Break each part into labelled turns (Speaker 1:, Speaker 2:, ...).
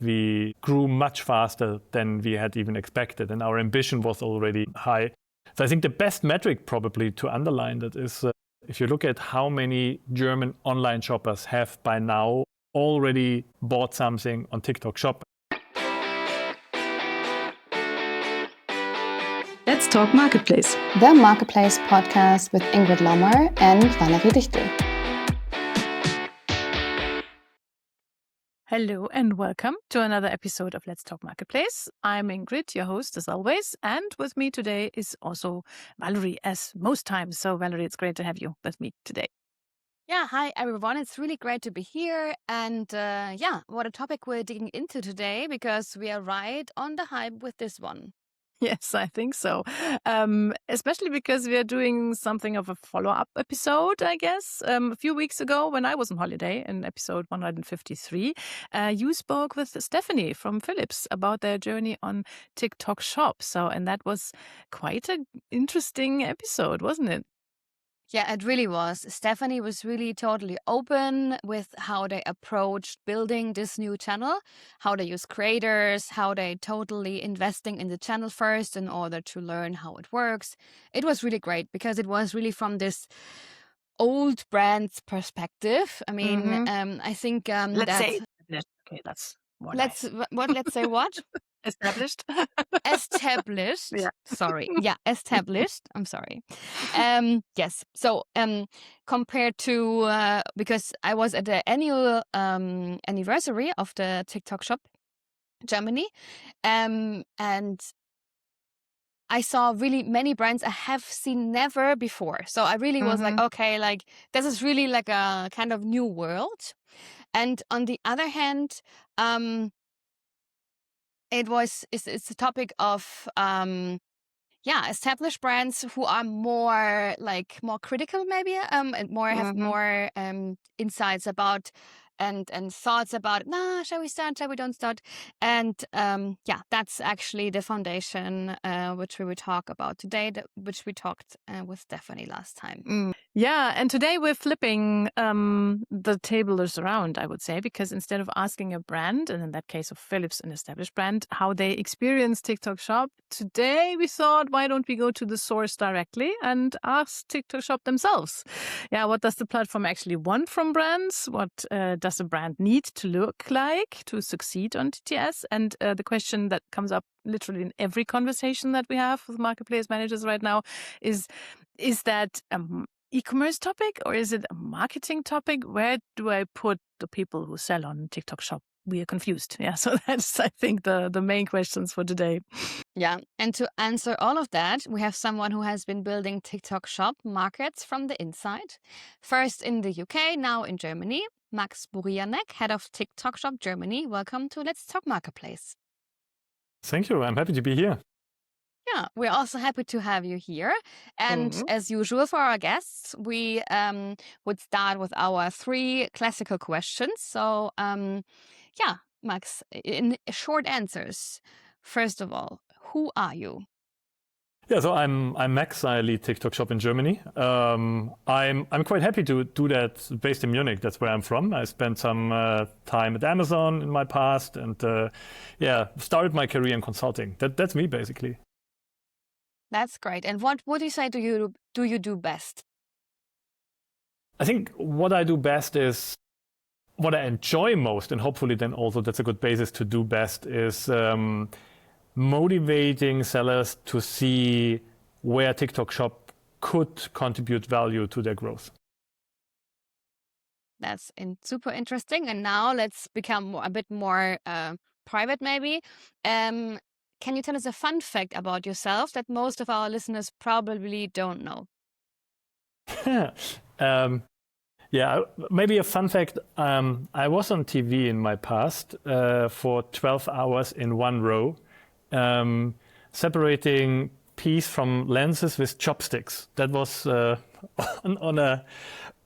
Speaker 1: we grew much faster than we had even expected, and our ambition was already high. So I think the best metric probably to underline that is if you look at how many German online shoppers have by now already bought something on TikTok Shop.
Speaker 2: Let's Talk Marketplace.
Speaker 3: The Marketplace podcast with Ingrid Lommer and Valerie Dichtel.
Speaker 4: Hello and welcome to another episode of Let's Talk Marketplace. I'm Ingrid, your host as always, and with me today is also Valerie as most times. So Valerie, it's great to have you with me today.
Speaker 5: Yeah, hi everyone. It's really great to be here. And what a topic we're digging into today, because we are right on the hype with this one.
Speaker 4: Yes, I think so. Especially because we are doing something of a follow-up episode, I guess. A few weeks ago when I was on holiday in episode 153, you spoke with Stephanie from Philips about their journey on TikTok Shop. And that was quite an interesting episode, wasn't it?
Speaker 5: Yeah, it really was. Stephanie was really totally open with how they approached building this new channel, how they use creators, how they totally investing in the channel first in order to learn how it works. It was really great because it was really from this old brand's perspective. I mean, I think
Speaker 4: let's say okay, that's more
Speaker 5: let's
Speaker 4: nice.
Speaker 5: Let's say what?
Speaker 4: Established.
Speaker 5: Established.
Speaker 4: Yeah.
Speaker 5: Sorry. Yeah, established. I'm sorry. Yes. So compared to because I was at the annual anniversary of the TikTok Shop Germany, and I saw really many brands I have seen never before. So I really was like, okay, like this is really like a kind of new world. And on the other hand, it's a topic of established brands who are more critical maybe and more have more insights about and thoughts about shall we start, shall we don't start, and that's actually the foundation which we will talk about today, which we talked with Stephanie last time.
Speaker 4: Yeah, and today we're flipping the tables around, I would say, because instead of asking a brand, and in that case of Philips, an established brand, how they experience TikTok Shop, today we thought, why don't we go to the source directly and ask TikTok Shop themselves? Yeah, what does the platform actually want from brands? What does a brand need to look like to succeed on TTS? And the question that comes up literally in every conversation that we have with marketplace managers right now is that e-commerce topic or is it a marketing topic? Where do I put the people who sell on TikTok Shop? We are confused. Yeah, so that's, I think, the main questions for today.
Speaker 5: Yeah, and to answer all of that, we have someone who has been building TikTok Shop markets from the inside. First in the UK, now in Germany. Max Burianek, head of TikTok Shop Germany. Welcome to Let's Talk Marketplace.
Speaker 1: Thank you. I'm happy to be here.
Speaker 5: Yeah, we're also happy to have you here. And as usual for our guests, we would start with our 3 classical questions. So, Max, in short answers, first of all, who are you?
Speaker 1: Yeah, so I'm Max. I lead TikTok Shop in Germany. I'm quite happy to do that based in Munich. That's where I'm from. I spent some time at Amazon in my past, and started my career in consulting. That's me basically.
Speaker 5: That's great. And what would you say do you do best?
Speaker 1: I think what I do best is what I enjoy most, and hopefully then also that's a good basis to do best, is motivating sellers to see where TikTok Shop could contribute value to their growth.
Speaker 5: That's super interesting. And now let's become a bit more private maybe. Can you tell us a fun fact about yourself that most of our listeners probably don't know?
Speaker 1: Maybe a fun fact. I was on TV in my past for 12 hours in one row, separating peas from lenses with chopsticks. That was on a.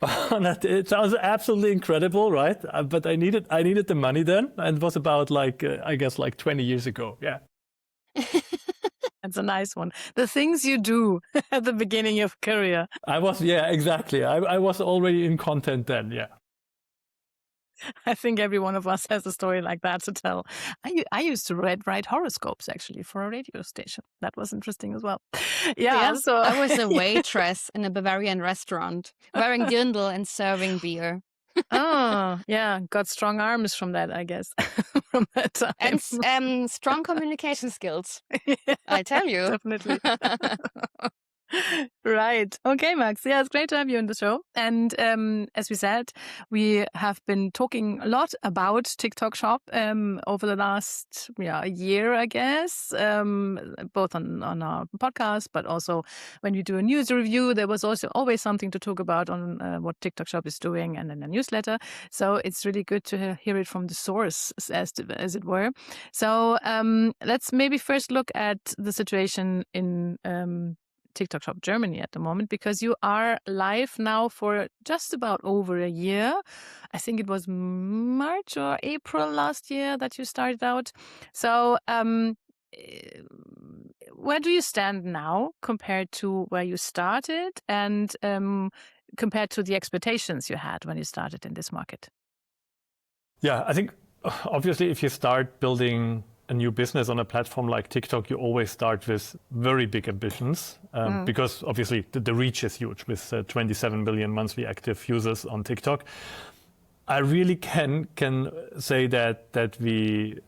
Speaker 1: It sounds absolutely incredible, right? But I needed the money then, and it was about 20 years ago. Yeah.
Speaker 4: That's a nice one. The things you do at the beginning of career.
Speaker 1: Exactly. I was already in content then, yeah.
Speaker 4: I think every one of us has a story like that to tell. I used to write horoscopes actually for a radio station. That was interesting as well. Yeah,
Speaker 5: Yeah,
Speaker 4: so
Speaker 5: I was a waitress in a Bavarian restaurant, wearing dirndl and serving beer.
Speaker 4: oh yeah, got strong arms from that, I guess, from that time.
Speaker 5: And strong communication skills,
Speaker 4: Yeah,
Speaker 5: I tell you.
Speaker 4: definitely. Right. Okay, Max. Yeah, it's great to have you on the show. And as we said, we have been talking a lot about TikTok Shop over the last year, I guess, both on our podcast, but also when we do a news review, there was also always something to talk about on what TikTok Shop is doing and in the newsletter. So it's really good to hear it from the source, as it were. So let's maybe first look at the situation in TikTok Shop Germany at the moment, because you are live now for just about over a year. I think it was March or April last year that you started out. So where do you stand now compared to where you started and compared to the expectations you had when you started in this market?
Speaker 1: Yeah, I think obviously if you start building a new business on a platform like TikTok, you always start with very big ambitions because obviously the reach is huge with 27 million monthly active users on TikTok. I really can say that we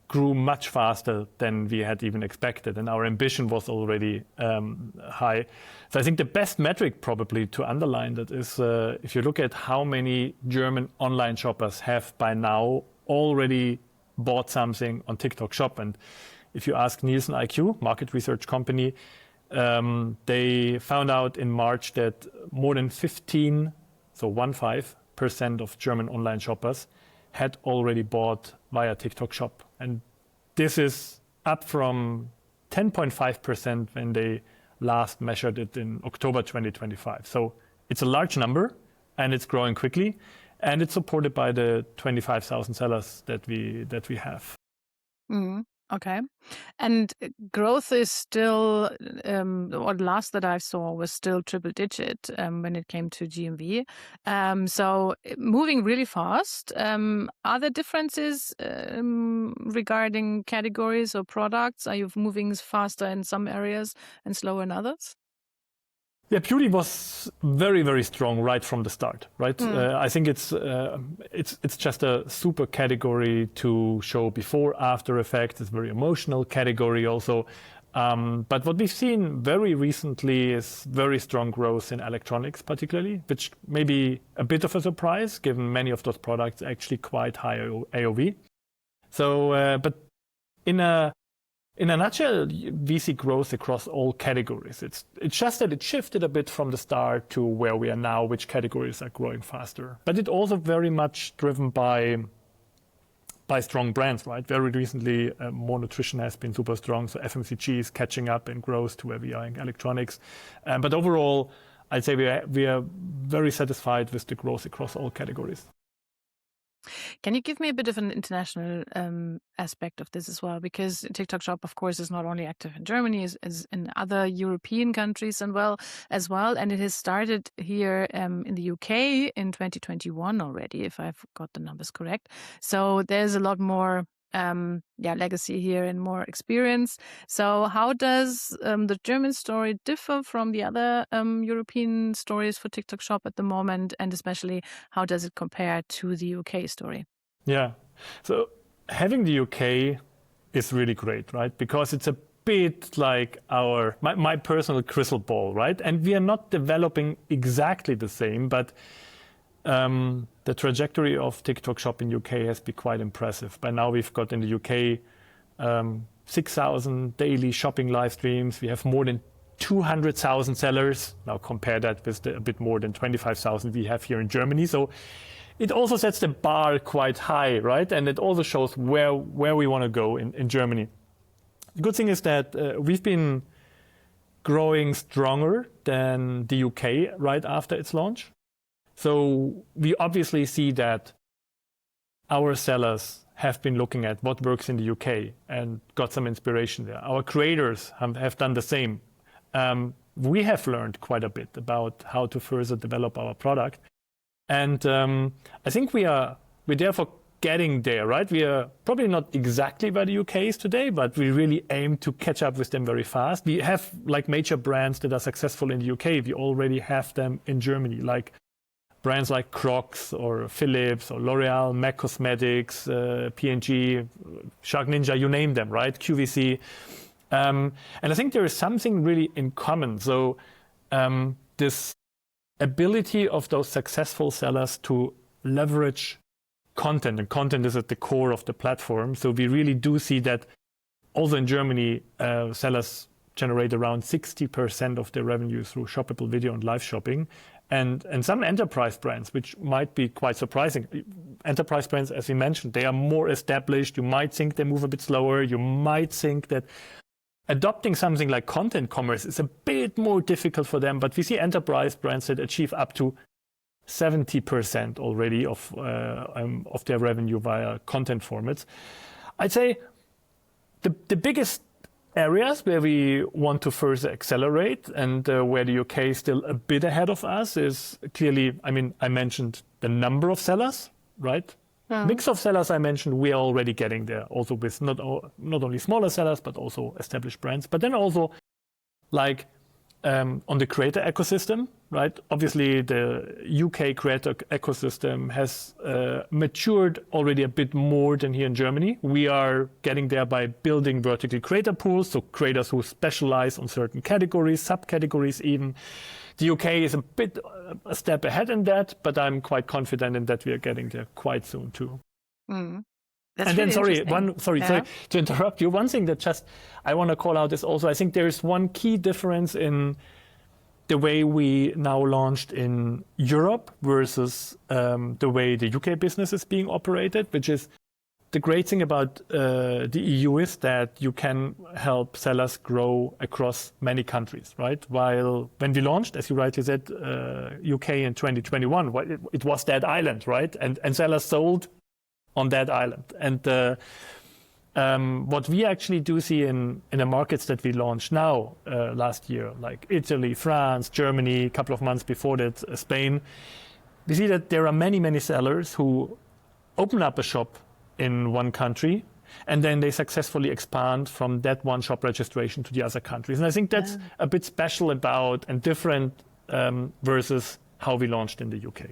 Speaker 1: grew much faster than we had even expected, and our ambition was already high. So I think the best metric probably to underline that is if you look at how many German online shoppers have by now already bought something on TikTok Shop. And if you ask Nielsen IQ, market research company, they found out in March that more than 15% of German online shoppers had already bought via TikTok Shop. And this is up from 10.5% when they last measured it in October 2025. So it's a large number and it's growing quickly. And it's supported by the 25,000 sellers that we have.
Speaker 4: Okay. And growth is still, or last that I saw was still triple digit when it came to GMV. So moving really fast. Are there differences regarding categories or products? Are you moving faster in some areas and slower in others?
Speaker 1: Yeah, beauty was very, very strong right from the start, right? I think it's just a super category to show before, after effect. It's a very emotional category also. But what we've seen very recently is very strong growth in electronics, particularly, which may be a bit of a surprise, given many of those products actually quite high AOV. So, but in a nutshell, we see growth across all categories. It's just that it shifted a bit from the start to where we are now, which categories are growing faster. But it also very much driven by strong brands, right? Very recently, more nutrition has been super strong. So FMCG is catching up in growth to where we are in electronics. But overall, I'd say we are very satisfied with the growth across all categories.
Speaker 4: Can you give me a bit of an international aspect of this as well? Because TikTok Shop, of course, is not only active in Germany, is in other European countries as well. And it has started here in the UK in 2021 already, if I've got the numbers correct. So there's a lot more legacy here and more experience. So how does the German story differ from the other European stories for TikTok Shop at the moment? And especially, how does it compare to the UK story?
Speaker 1: Yeah. So having the UK is really great, right? Because it's a bit like my personal crystal ball, right? And we are not developing exactly the same, but the trajectory of TikTok Shop in UK has been quite impressive. By now we've got in the UK 6,000 daily shopping live streams. We have more than 200,000 sellers. Now compare that with the a bit more than 25,000 we have here in Germany. So it also sets the bar quite high, right? And it also shows where we want to go in Germany. The good thing is that we've been growing stronger than the UK right after its launch. So we obviously see that our sellers have been looking at what works in the UK and got some inspiration there. Our creators have done the same. We have learned quite a bit about how to further develop our product. And I think we're therefore getting there, right? We are probably not exactly where the UK is today, but we really aim to catch up with them very fast. We have like major brands that are successful in the UK. We already have them in Germany, like brands like Crocs or Philips or L'Oreal, MAC Cosmetics, P&G, Shark Ninja, you name them, right? QVC. And I think there is something really in common. So this ability of those successful sellers to leverage content, and content is at the core of the platform. So we really do see that also in Germany, sellers generate around 60% of their revenue through shoppable video and live shopping. And some enterprise brands, which might be quite surprising. Enterprise brands, as we mentioned, they are more established. You might think they move a bit slower. You might think that adopting something like content commerce is a bit more difficult for them. But we see enterprise brands that achieve up to 70% already of their revenue via content formats. I'd say the biggest areas where we want to further accelerate and where the UK is still a bit ahead of us is clearly, I mean, I mentioned the number of sellers, right? Mix of sellers I mentioned, we are already getting there, also with not only smaller sellers, but also established brands. But then also like on the creator ecosystem, right? Obviously, the UK creator ecosystem has matured already a bit more than here in Germany. We are getting there by building vertical creator pools, so creators who specialize on certain categories, subcategories even. The UK is a bit a step ahead in that, but I'm quite confident in that we are getting there quite soon too.
Speaker 4: That's
Speaker 1: and then,
Speaker 4: really
Speaker 1: sorry to interrupt you. One thing that just I want to call out is also I think there is one key difference in the way we now launched in Europe versus the way the UK business is being operated, which is the great thing about the EU is that you can help sellers grow across many countries, right? While when we launched, as you rightly said, UK in 2021, it was that island, right? And sellers sold on that island. And what we actually do see in the markets that we launched now last year, like Italy, France, Germany, a couple of months before that, Spain, we see that there are many, many sellers who open up a shop in one country and then they successfully expand from that one shop registration to the other countries. And I think that's a bit special about and different versus how we launched in the UK.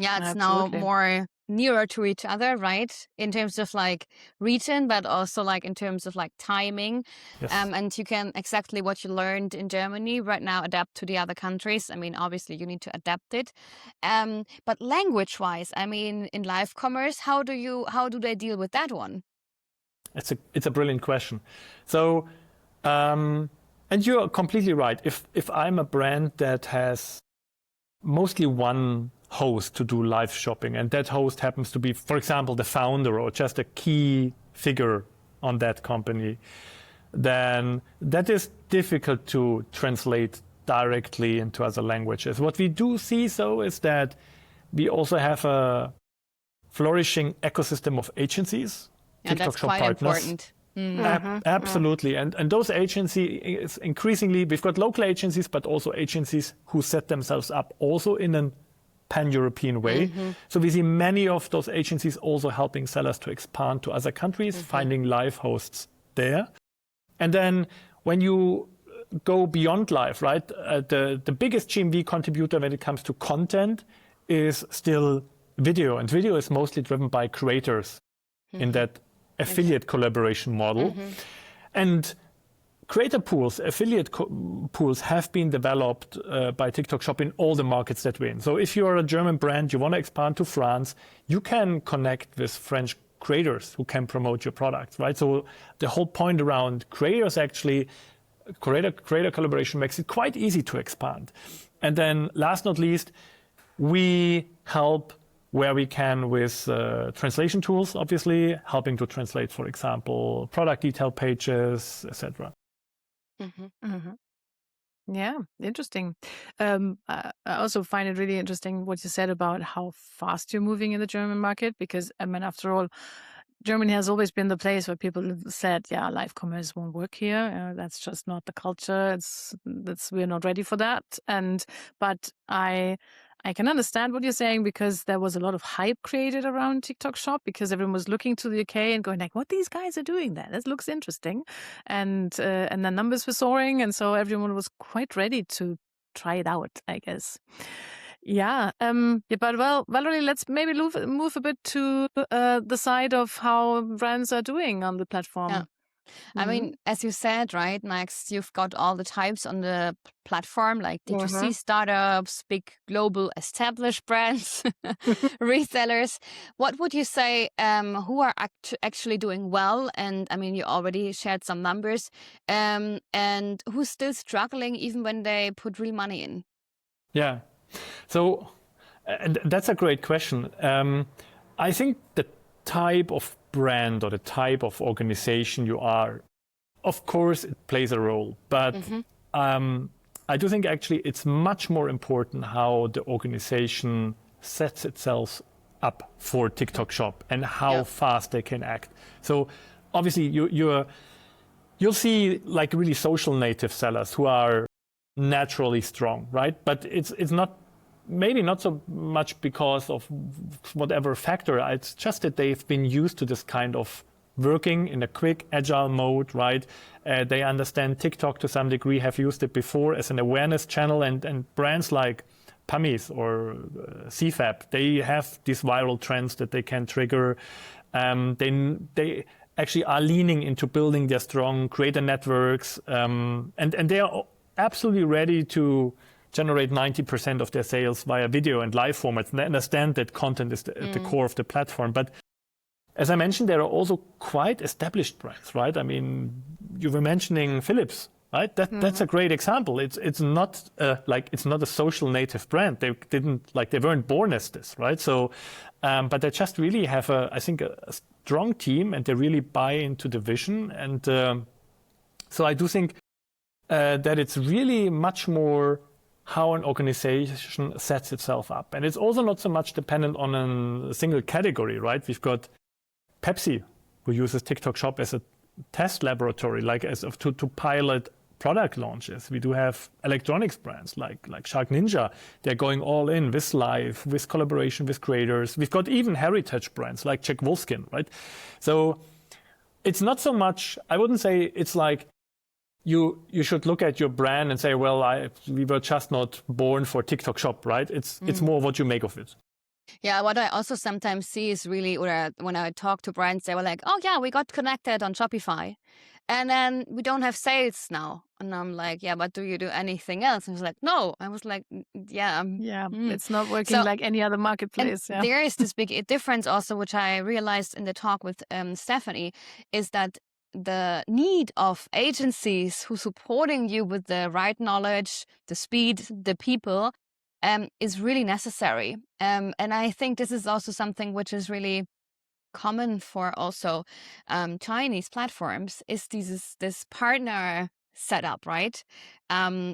Speaker 5: Yeah, it's
Speaker 4: Absolutely.
Speaker 5: now more nearer to each other, right? In terms of like region, but also like in terms of like timing.
Speaker 1: Yes.
Speaker 5: And you can exactly what you learned in Germany right now adapt to the other countries. I mean, obviously you need to adapt it. But language wise, I mean, in live commerce, how do they deal with that one?
Speaker 1: It's a brilliant question. So, and you're completely right. If I'm a brand that has mostly one host to do live shopping, and that host happens to be, for example, the founder or just a key figure on that company, then that is difficult to translate directly into other languages. What we do see, though, is that we also have a flourishing ecosystem of agencies,
Speaker 5: And
Speaker 1: TikTok
Speaker 5: that's
Speaker 1: Shop
Speaker 5: quite
Speaker 1: partners.
Speaker 5: important.
Speaker 1: Absolutely. And those agencies, increasingly, we've got local agencies, but also agencies who set themselves up also in a pan-European way. So we see many of those agencies also helping sellers to expand to other countries, finding live hosts there. And then when you go beyond live, right, the biggest GMV contributor when it comes to content is still video. And video is mostly driven by creators in that affiliate collaboration model. And creator pools, affiliate pools have been developed by TikTok Shop in all the markets that we're in. So if you're a German brand, you want to expand to France, you can connect with French creators who can promote your products, right? So the whole point around creators actually, creator collaboration makes it quite easy to expand. And then last not least, we help where we can with translation tools, obviously, helping to translate, for example, product detail pages, etc.
Speaker 4: Yeah, interesting. I also find it really interesting what you said about how fast you're moving in the German market, because I mean, after all, Germany has always been the place where people said, yeah, live commerce won't work here. That's just not the culture. We're not ready for that. But I I can understand what you're saying, because there was a lot of hype created around TikTok Shop, because everyone was looking to the UK and going like, what these guys are doing there? This looks interesting. And the numbers were soaring. And so everyone was quite ready to try it out, I guess. Yeah. But well, Valerie, let's maybe move a bit to the side of how brands are doing on the platform.
Speaker 5: Yeah. I mean, as you said, right, Max, you've got all the types on the platform, like D2C startups, big global established brands, resellers. What would you say, who are actually doing well? And I mean, you already shared some numbers, and who's still struggling even when they put real money in?
Speaker 1: Yeah. So that's a great question. I think the type of brand or the type of organization you are, of course, it plays a role. But I do think actually it's much more important how the organization sets itself up for TikTok Shop and how fast they can act. So obviously you'll see like really social native sellers who are naturally strong, right? But it's not, maybe not so much because of whatever factor. It's just that they've been used to this kind of working in a quick, agile mode, right? They understand TikTok to some degree, have used it before as an awareness channel, and brands like Pummies or CFAB, they have these viral trends that they can trigger. They actually are leaning into building their strong creator networks, and they are absolutely ready to generate 90% of their sales via video and live formats. And they understand that content is at the core of the platform. But as I mentioned, there are also quite established brands, right? I mean, you were mentioning Philips, right? That's a great example. It's not it's not a social native brand. They weren't born as this, right? So, but they just really have I think a strong team, and they really buy into the vision. And so I do think that it's really much more how an organization sets itself up. And it's also not so much dependent on a single category, right? We've got Pepsi, who uses TikTok Shop as a test laboratory, to pilot product launches. We do have electronics brands like Shark Ninja. They're going all in with live, with collaboration with creators. We've got even heritage brands like Jack Wolfskin, right? So it's not so much, I wouldn't say it's like, you should look at your brand and say, well, we were just not born for TikTok Shop, right? It's more what you make of it.
Speaker 5: Yeah, what I also sometimes see is really, when I talk to brands, they were like, oh yeah, we got connected on Shopify. And then we don't have sales now. And I'm like, yeah, but do you do anything else? And he was like, no. I was like, yeah.
Speaker 4: It's not working like any other marketplace.
Speaker 5: And there is this big difference also, which I realized in the talk with Stephanie, is that the need of agencies who supporting you with the right knowledge, the speed, the people, is really necessary. And I think this is also something which is really common for also Chinese platforms, is this partner setup, right?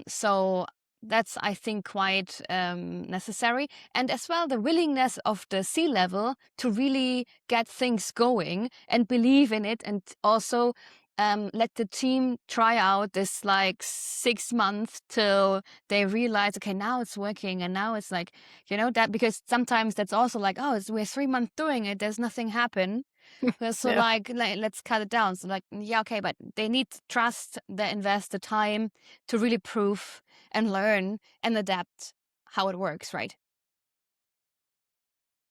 Speaker 5: So that's, I think, quite necessary. And as well, the willingness of the C-level to really get things going and believe in it, and also let the team try out this 6 months till they realize, okay, now it's working. And now it's that, because sometimes that's also we're 3 months doing it, there's nothing happen. So let's cut it down. So okay, but they need trust, they invest the time to really prove and learn and adapt how it works, right?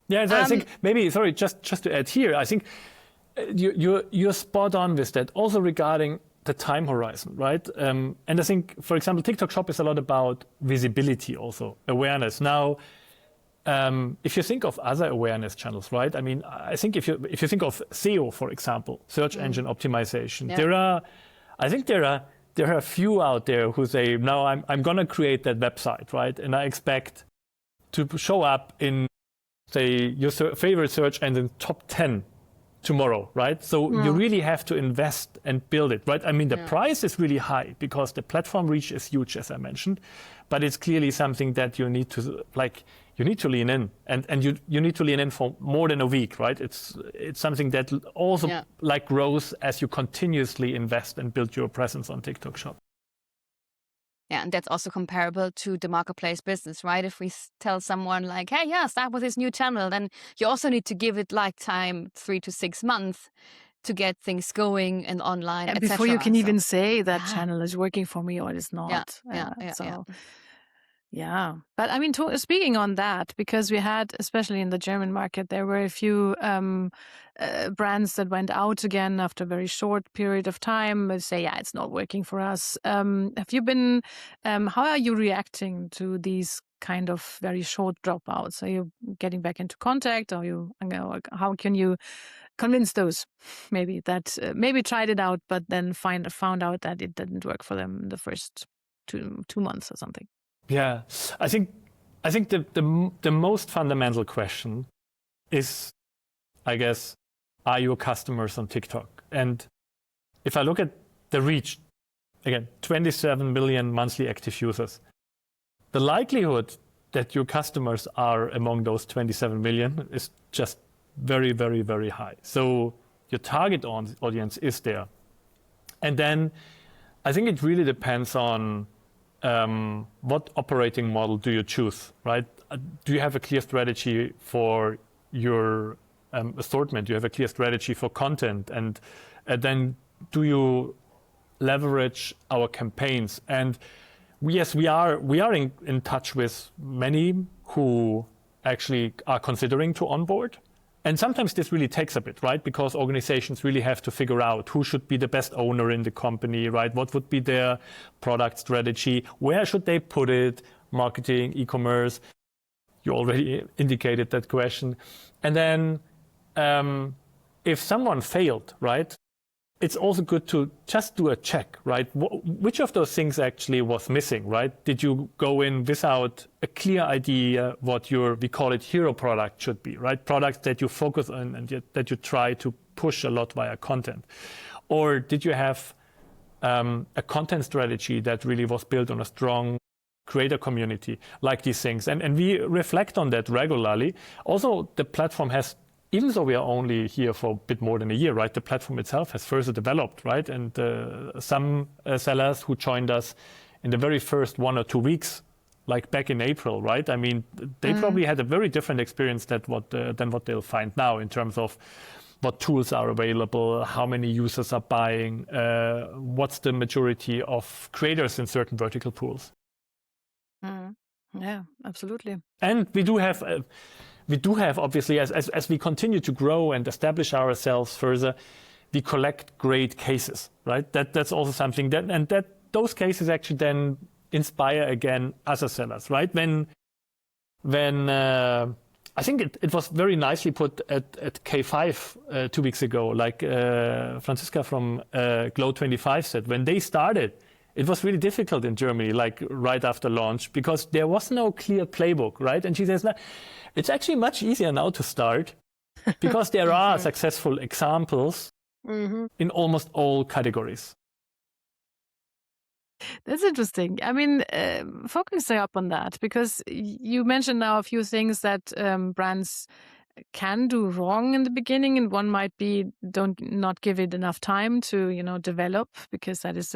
Speaker 1: Yeah, I think maybe, sorry, just to add here, I think you're spot on with that. Also regarding the time horizon, right? And I think, for example, TikTok Shop is a lot about visibility, also awareness. Now, if you think of other awareness channels, right? I mean, I think if you think of SEO, for example, search engine optimization, there are a few out there who say, no, I'm going to create that website, right? And I expect to show up in, say, your favorite search engine top 10 tomorrow, right? So you really have to invest and build it, right? I mean, the price is really high because the platform reach is huge, as I mentioned, but it's clearly something that you need to lean in, and you need to lean in for more than a week, right? It's something that also grows as you continuously invest and build your presence on TikTok Shop.
Speaker 5: Yeah, and that's also comparable to the marketplace business, right? If we tell someone like, hey, yeah, start with this new channel, then you also need to give it like time, 3 to 6 months to get things going and online,
Speaker 4: And
Speaker 5: etc.
Speaker 4: before you can
Speaker 5: So,
Speaker 4: even say that
Speaker 5: yeah,
Speaker 4: channel is working for me or it is
Speaker 5: yeah,
Speaker 4: not.
Speaker 5: yeah, yeah, yeah.
Speaker 4: So, yeah. But I mean, speaking on that, because we had, especially in the German market, there were a few brands that went out again after a very short period of time. They say, yeah, it's not working for us. Have you been, how are you reacting to these kind of very short dropouts? Are you getting back into contact? Or how can you convince those maybe that maybe tried it out, but then found out that it didn't work for them in the first two months or something?
Speaker 1: Yeah, I think the most fundamental question is, I guess, are your customers on TikTok? And if I look at the reach, again, 27 million monthly active users, the likelihood that your customers are among those 27 million is just very, very, very high. So your target audience is there. And then I think it really depends on what operating model do you choose, right? Do you have a clear strategy for your assortment? Do you have a clear strategy for content? And then do you leverage our campaigns? And yes, we are in touch with many who actually are considering to onboard. And sometimes this really takes a bit, right? Because organizations really have to figure out who should be the best owner in the company, right? What would be their product strategy? Where should they put it? Marketing, e-commerce. You already indicated that question. And then if someone failed, right? It's also good to just do a check, right? Which of those things actually was missing, right? Did you go in without a clear idea what your, we call it hero product should be, right? Products that you focus on and that you try to push a lot via content. Or did you have a content strategy that really was built on a strong creator community, like these things? And we reflect on that regularly. Also, the platform has, even though we are only here for a bit more than a year, right? The platform itself has further developed, right? And some sellers who joined us in the very first 1 or 2 weeks, like back in April, right? I mean, they probably had a very different experience than what they'll find now in terms of what tools are available, how many users are buying, what's the majority of creators in certain vertical pools.
Speaker 4: Yeah, absolutely.
Speaker 1: And we do have obviously, as we continue to grow and establish ourselves further, we collect great cases, right? That's also something that those cases actually then inspire again other sellers, right? When I think it was very nicely put at K5 2 weeks ago, like Franziska from Glow25 said, when they started, it was really difficult in Germany, like right after launch, because there was no clear playbook, right? And she says, it's actually much easier now to start because there are successful examples in almost all categories.
Speaker 4: That's interesting. I mean, focusing up on that, because you mentioned now a few things that brands can do wrong in the beginning, and one might be not give it enough time to develop, because that is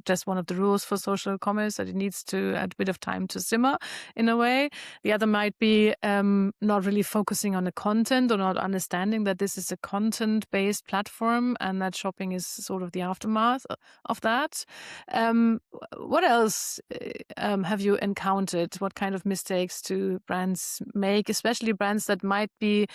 Speaker 4: just one of the rules for social commerce, that it needs to a bit of time to simmer in a way. The other might be not really focusing on the content, or not understanding that this is a content-based platform and that shopping is sort of the aftermath of that. What else have you encountered? What kind of mistakes do brands make, especially brands that might be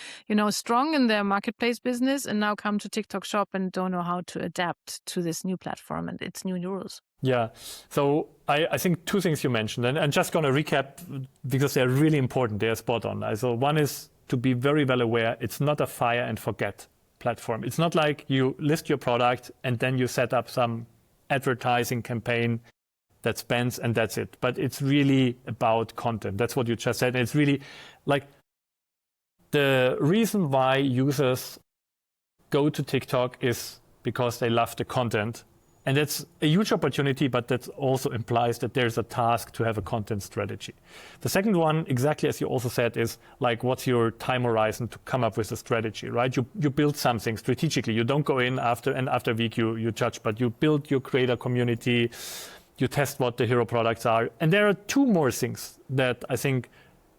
Speaker 4: strong in their marketplace business and now come to TikTok Shop and don't know how to adapt to this new platform and its new rules?
Speaker 1: Yeah, so I think 2 things you mentioned, and I'm just going to recap because they're really important, they're spot on. So one is to be very well aware, it's not a fire and forget platform. It's not like you list your product and then you set up some advertising campaign that spends and that's it. But it's really about content. That's what you just said. And it's really like the reason why users go to TikTok is because they love the content. And that's a huge opportunity, but that also implies that there's a task to have a content strategy. The second one, exactly as you also said, is like, what's your time horizon to come up with a strategy, right? You build something strategically. You don't go in after a week, you judge, but you build your creator community, You test what the hero products are. And there are two more things that I think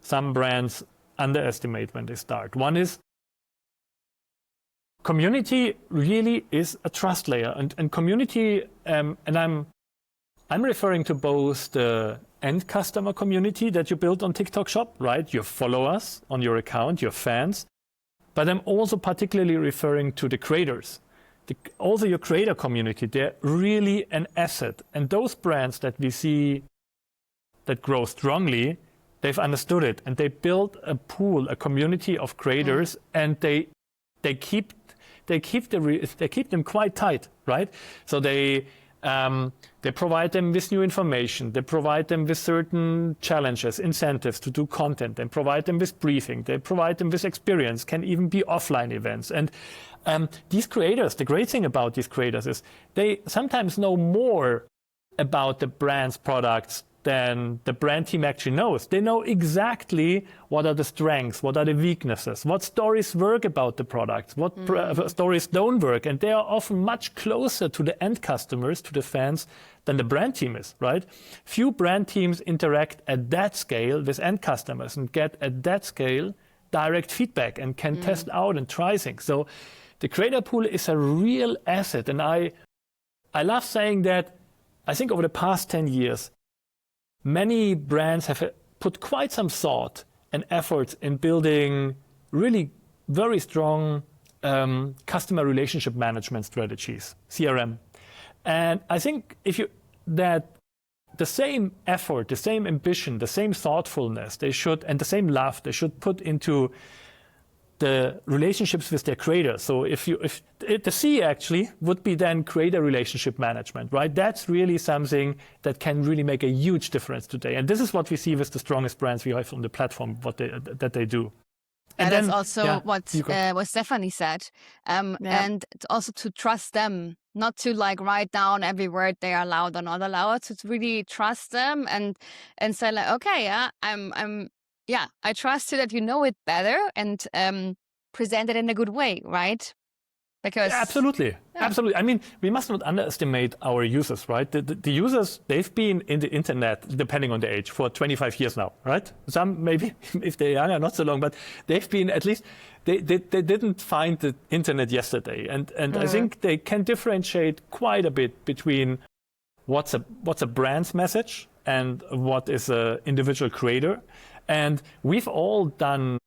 Speaker 1: some brands underestimate when they start. One is community really is a trust layer. And community, and I'm referring to both the end customer community that you build on TikTok Shop, right? Your followers on your account, your fans. But I'm also particularly referring to the creators. Also your creator community, they're really an asset. And those brands that we see that grow strongly, they've understood it. And they build a pool, a community of creators, and they keep them quite tight, right? So they provide them with new information. They provide them with certain challenges, incentives to do content. They provide them with briefing. They provide them with experience, can even be offline events. And these creators, the great thing about these creators is they sometimes know more about the brand's products than the brand team actually knows. They know exactly what are the strengths, what are the weaknesses, what stories work about the products, what stories don't work. And they are often much closer to the end customers, to the fans, than the brand team is, right? Few brand teams interact at that scale with end customers and get at that scale direct feedback and can test out and try things. So the creator pool is a real asset. And I love saying that I think over the past 10 years, many brands have put quite some thought and effort in building really very strong customer relationship management strategies, CRM. And I think that the same effort, the same ambition, the same thoughtfulness and the same love they should put into the relationships with their creators. So if the C actually would be then creator relationship management, right? That's really something that can really make a huge difference today. And this is what we see with the strongest brands we have on the platform, that they do.
Speaker 5: And that's also what Stephanie said. And also to trust them, not to like write down every word they are allowed or not allowed, to really trust them and say like, okay, I trust you that you know it better and present it in a good way, right? Because
Speaker 1: absolutely. I mean, we must not underestimate our users, right? The users, they've been in the internet, depending on the age, for 25 years now, right? Some maybe, if they're younger, not so long, but they've been at least, they didn't find the internet yesterday. And I think they can differentiate quite a bit between what's a brand's message and what is an individual creator. And we've all done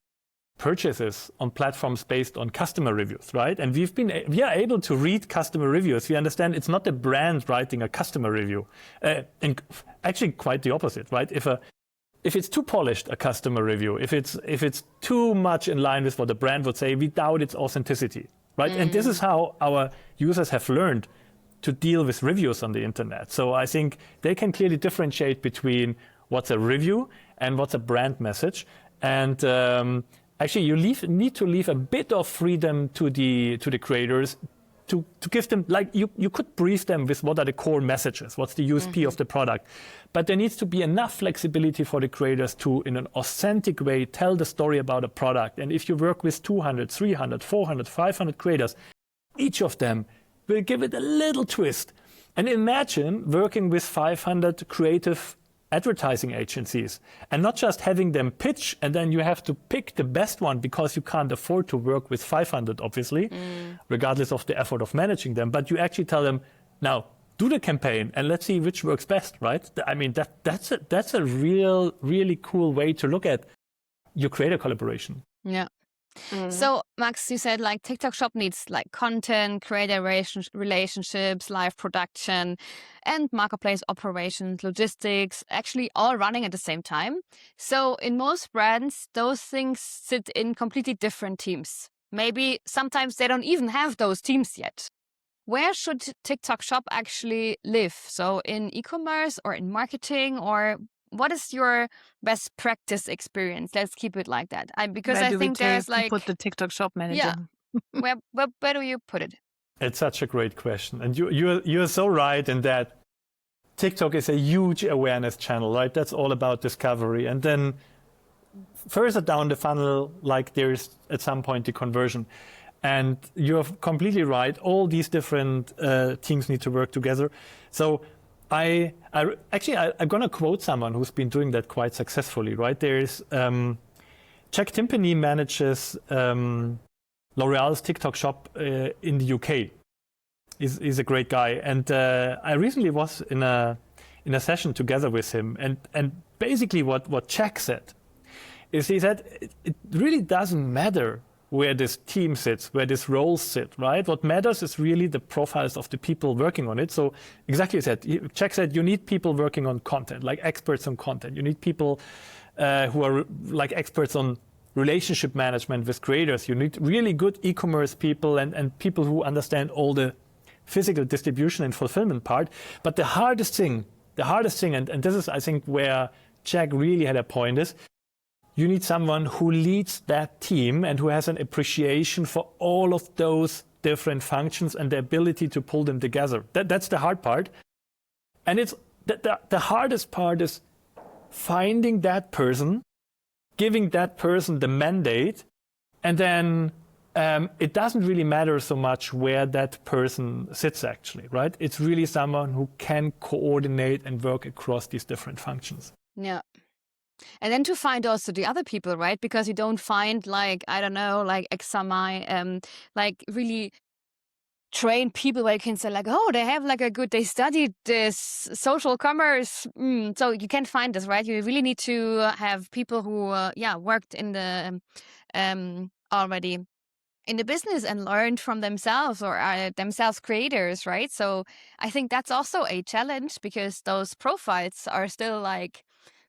Speaker 1: purchases on platforms based on customer reviews, right? And we are able to read customer reviews. We understand it's not the brand writing a customer review. And actually quite the opposite, right? If it's too polished, a customer review, if it's too much in line with what the brand would say, we doubt its authenticity, right? And this is how our users have learned to deal with reviews on the internet. So I think they can clearly differentiate between what's a review and what's a brand message. And actually, you need to leave a bit of freedom to the creators to give them, like you could brief them with what are the core messages, what's the USP of the product. But there needs to be enough flexibility for the creators to, in an authentic way, tell the story about a product. And if you work with 200, 300, 400, 500 creators, each of them will give it a little twist. And imagine working with 500 creative advertising agencies and not just having them pitch and then you have to pick the best one because you can't afford to work with 500, obviously, regardless of the effort of managing them. But you actually tell them, now do the campaign and let's see which works best, right? I mean, that's a really cool way to look at your creator collaboration.
Speaker 5: Yeah. So Max, you said like TikTok Shop needs like content, creator relationships, live production, and marketplace operations, logistics, actually all running at the same time. So in most brands, those things sit in completely different teams. Maybe sometimes they don't even have those teams yet. Where should TikTok Shop actually live? So in e-commerce or in marketing, or what is your best practice experience? Let's keep it like that. Because I think there's like
Speaker 4: put the TikTok Shop manager.
Speaker 5: Yeah. where do you put it?
Speaker 1: It's such a great question, and you're so right in that TikTok is a huge awareness channel, right? That's all about discovery, and then further down the funnel, like there's at some point the conversion. And you're completely right. All these different teams need to work together. So I'm going to quote someone who's been doing that quite successfully, right? There's Jack Timpany manages L'Oreal's TikTok shop in the UK. He's a great guy, and I recently was in a session together with him, and basically what Jack said is he said it really doesn't matter where this team sits, where this role sit, right? What matters is really the profiles of the people working on it. So exactly as Jack said, you need people working on content, like experts on content. You need people who are like experts on relationship management with creators. You need really good e-commerce people and people who understand all the physical distribution and fulfillment part. But the hardest thing, and this is, I think, where Jack really had a point is, you need someone who leads that team and who has an appreciation for all of those different functions and the ability to pull them together. That's the hard part. And it's the hardest part is finding that person, giving that person the mandate, and then it doesn't really matter so much where that person sits actually, right? It's really someone who can coordinate and work across these different functions.
Speaker 5: Yeah. And then to find also the other people, right? Because you don't find like, I don't know, like XMI, like really trained people where you can say like, oh, they have like they studied this social commerce. So you can't find this, right? You really need to have people who, worked in the already in the business and learned from themselves or are themselves creators, right? So I think that's also a challenge because those profiles are still like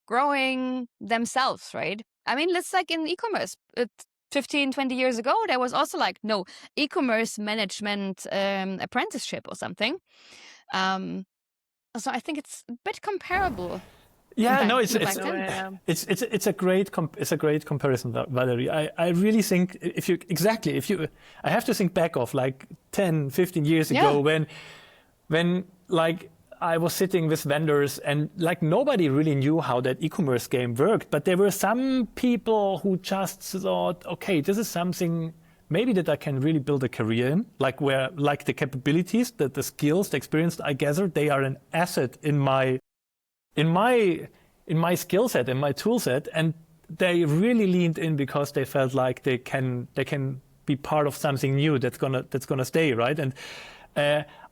Speaker 5: growing themselves, right? I mean, let's like in e-commerce, 15, 20 years ago, there was also like, no, e-commerce management apprenticeship or something. So I think it's a bit comparable.
Speaker 1: Yeah, no, it's a great comparison, Valerie. I really think I have to think back of like 10, 15 years ago when like I was sitting with vendors and like nobody really knew how that e-commerce game worked, but there were some people who just thought, okay, this is something maybe that I can really build a career in, like where like the capabilities, the skills, the experience I gather, they are an asset in my skill set, in my tool set, and they really leaned in because they felt like they can be part of something new that's gonna stay, right? And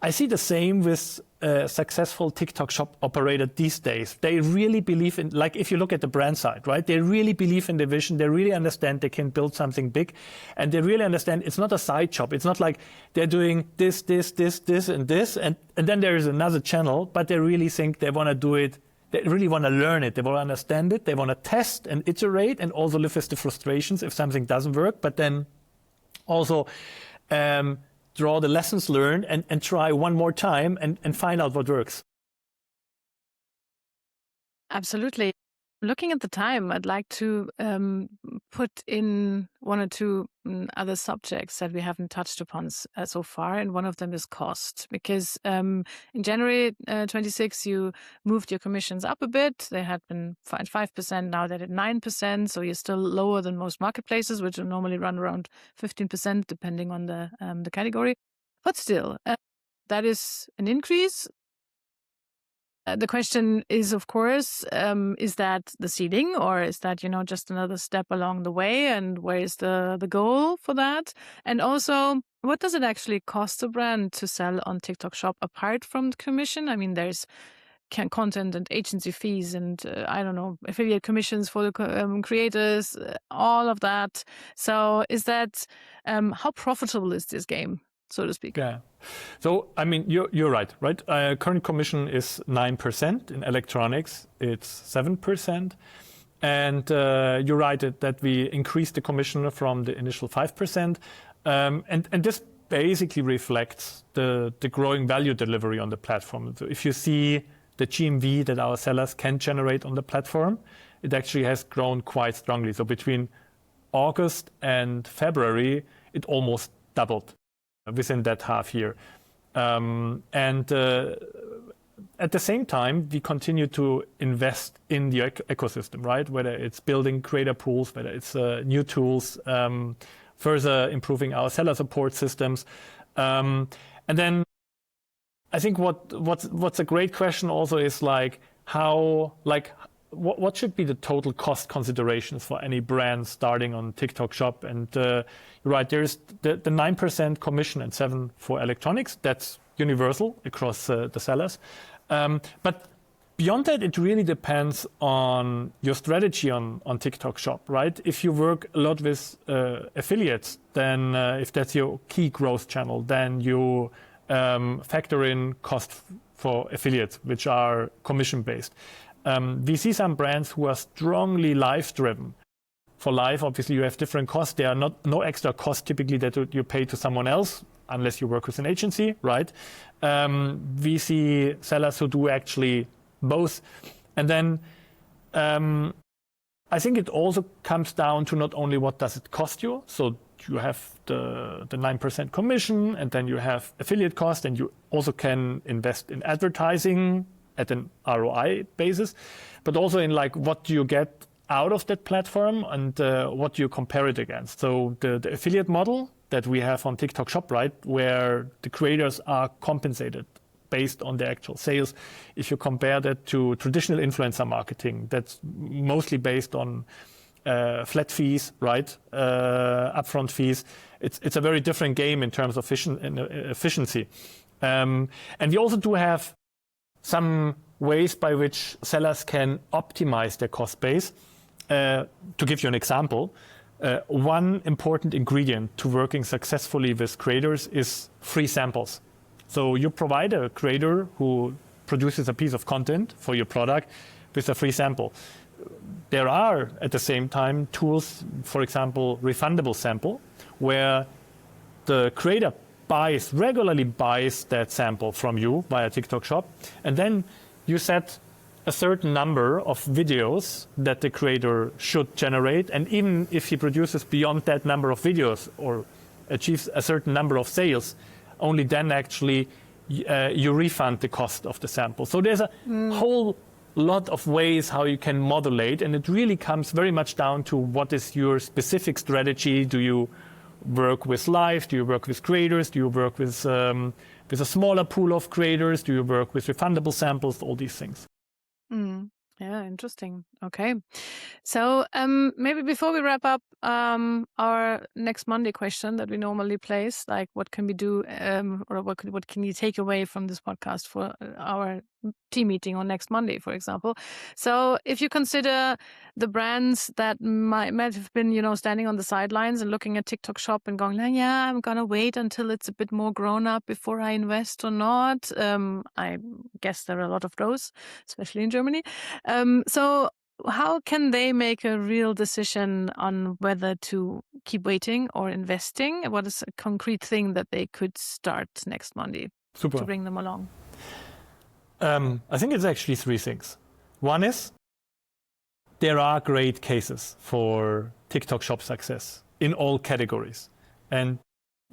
Speaker 1: I see the same with successful TikTok shop operator these days. They really believe in, like if you look at the brand side, right? They really believe in the vision. They really understand they can build something big, and they really understand it's not a side shop. It's not like they're doing this, and this, and then there is another channel. But they really think they want to do it. They really want to learn it. They want to understand it. They want to test and iterate, and also live with the frustrations if something doesn't work. But then also draw the lessons learned and try one more time and find out what works.
Speaker 4: Absolutely. Looking at the time, I'd like to put in one or two other subjects that we haven't touched upon so far, and one of them is cost. Because in January 26, you moved your commissions up a bit. They had been 5%, now they're at 9%, so you're still lower than most marketplaces, which normally run around 15%, depending on the category. But still, that is an increase. The question is, of course, is that the ceiling, or is that, just another step along the way? And where is the goal for that? And also, what does it actually cost a brand to sell on TikTok Shop apart from the commission? I mean, there's content and agency fees and, affiliate commissions for the creators, all of that. So is that, how profitable is this game, so to speak?
Speaker 1: Yeah. So, I mean, you're right? Current commission is 9%. In electronics, it's 7%. And you're right that we increased the commission from the initial 5%. And this basically reflects the growing value delivery on the platform. So if you see the GMV that our sellers can generate on the platform, it actually has grown quite strongly. So between August and February, it almost doubled within that half year. And at the same time, we continue to invest in the ecosystem, right? Whether it's building creator pools, whether it's new tools, further improving our seller support systems. And then I think what's a great question also is like how, like, what should be the total cost considerations for any brand starting on TikTok Shop? And you're right, there's the 9% commission and 7% for electronics. That's universal across the sellers. But beyond that, it really depends on your strategy on TikTok Shop, right? If you work a lot with affiliates, then if that's your key growth channel, then you factor in cost for affiliates, which are commission-based. We see some brands who are strongly live-driven. For live, obviously, you have different costs. There are no extra costs typically that you pay to someone else, unless you work with an agency, right? We see sellers who do actually both. And then I think it also comes down to not only what does it cost you. So you have the 9% commission, and then you have affiliate cost, and you also can invest in advertising at an ROI basis, but also in like what do you get out of that platform and what do you compare it against. So the affiliate model that we have on TikTok Shop, right, where the creators are compensated based on the actual sales. If you compare that to traditional influencer marketing, that's mostly based on flat fees, right, upfront fees. It's a very different game in terms of efficiency. And we also do have some ways by which sellers can optimize their cost base. To give you an example, one important ingredient to working successfully with creators is free samples. So you provide a creator who produces a piece of content for your product with a free sample. There are, at the same time, tools, for example, refundable sample, where the creator regularly buys that sample from you via TikTok Shop, and then you set a certain number of videos that the creator should generate, and even if he produces beyond that number of videos or achieves a certain number of sales, only then actually you refund the cost of the sample. So there's a whole lot of ways how you can modulate, and it really comes very much down to what is your specific strategy. Do you work with live? Do you work with creators? Do you work with a smaller pool of creators? Do you work with refundable samples? All these things.
Speaker 4: Yeah, interesting. Okay. So maybe before we wrap up, our next Monday question that we normally place, like what can we do or what can you take away from this podcast for our team meeting on next Monday, for example. So if you consider the brands that might have been, standing on the sidelines and looking at TikTok Shop and going like, yeah, I'm going to wait until it's a bit more grown up before I invest or not. I guess there are a lot of those, especially in Germany. So how can they make a real decision on whether to keep waiting or investing? What is a concrete thing that they could start next Monday to bring them along?
Speaker 1: I think it's actually three things. One is there are great cases for TikTok Shop success in all categories. And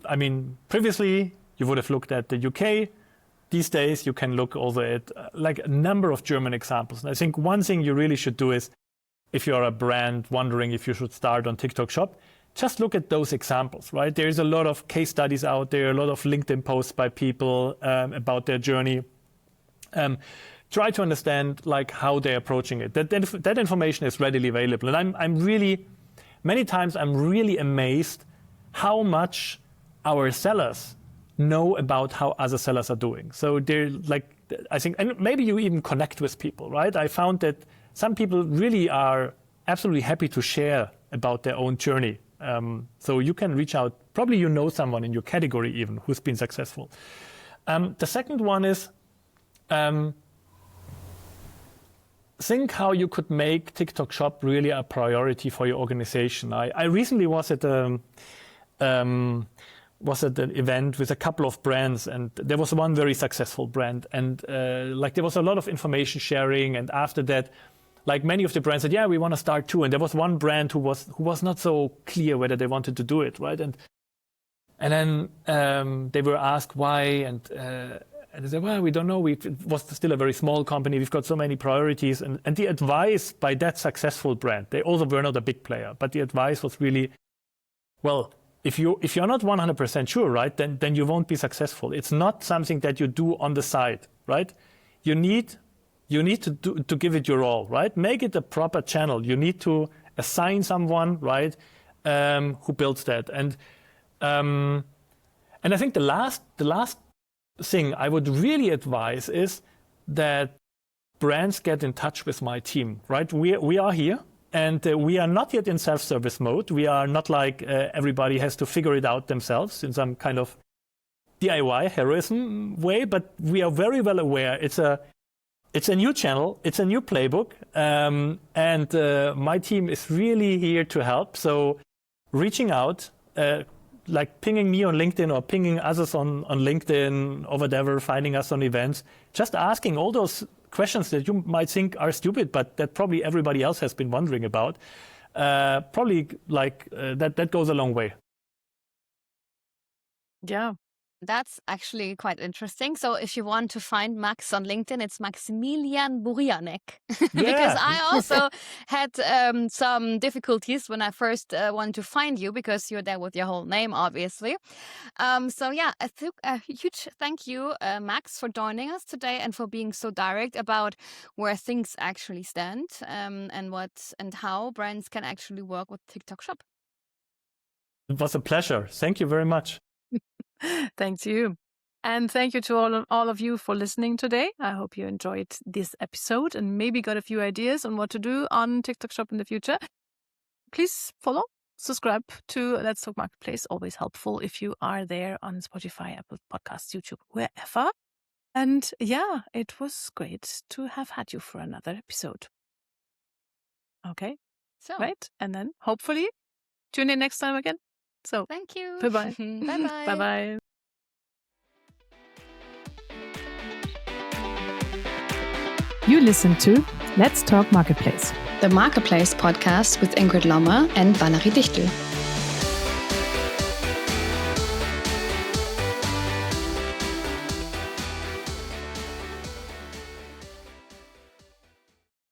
Speaker 1: I mean, previously you would have looked at the UK. These days you can look also at like a number of German examples. And I think one thing you really should do is, if you're a brand wondering if you should start on TikTok Shop, just look at those examples, right? There's a lot of case studies out there, a lot of LinkedIn posts by people about their journey. Try to understand like how they're approaching it. That information is readily available. And many times I'm really amazed how much our sellers know about how other sellers are doing. So they're like, I think, and maybe you even connect with people, right? I found that some people really are absolutely happy to share about their own journey. So you can reach out. Probably you know someone in your category even who's been successful. The second one is, think how you could make TikTok Shop really a priority for your organization. I recently was at an event with a couple of brands, and there was one very successful brand, and like there was a lot of information sharing, and after that, like many of the brands said, yeah, we want to start too, and there was one brand who was not so clear whether they wanted to do it, right? And then they were asked why, and they said, well, we don't know. It was still a very small company. We've got so many priorities. And the advice by that successful brand, they also were not a big player, but the advice was really, well, if you're not 100% sure, right, then you won't be successful. It's not something that you do on the side, right? You need to give it your all, right? Make it a proper channel. You need to assign someone, right, who builds that. And I think the last thing I would really advise is that brands get in touch with my team, right? We are here, and we are not yet in self-service mode. We are not like everybody has to figure it out themselves in some kind of DIY heroism way, but we are very well aware it's a new channel, it's a new playbook, and my team is really here to help. So reaching out, like pinging me on LinkedIn or pinging others on LinkedIn or whatever, finding us on events, just asking all those questions that you might think are stupid, but that probably everybody else has been wondering about, probably that goes a long way.
Speaker 4: Yeah.
Speaker 5: That's actually quite interesting. So if you want to find Max on LinkedIn, it's Maximilian Burianek. Because I also had some difficulties when I first wanted to find you, because you're there with your whole name, obviously. So yeah, a huge thank you, Max, for joining us today and for being so direct about where things actually stand, and what and how brands can actually work with TikTok Shop.
Speaker 1: It was a pleasure. Thank you very much.
Speaker 4: Thanks you. And thank you to all of you for listening today. I hope you enjoyed this episode and maybe got a few ideas on what to do on TikTok Shop in the future. Please follow, subscribe to Let's Talk Marketplace. Always helpful if you are there on Spotify, Apple Podcasts, YouTube, wherever. And yeah, it was great to have had you for another episode. Okay,
Speaker 5: So
Speaker 4: right? And then hopefully tune in next time again. So
Speaker 5: thank you.
Speaker 4: bye-bye.
Speaker 5: Bye-bye.
Speaker 4: Bye-bye.
Speaker 2: You listen to Let's Talk Marketplace.
Speaker 3: The Marketplace podcast with Ingrid Lommer and Valerie Dichtel.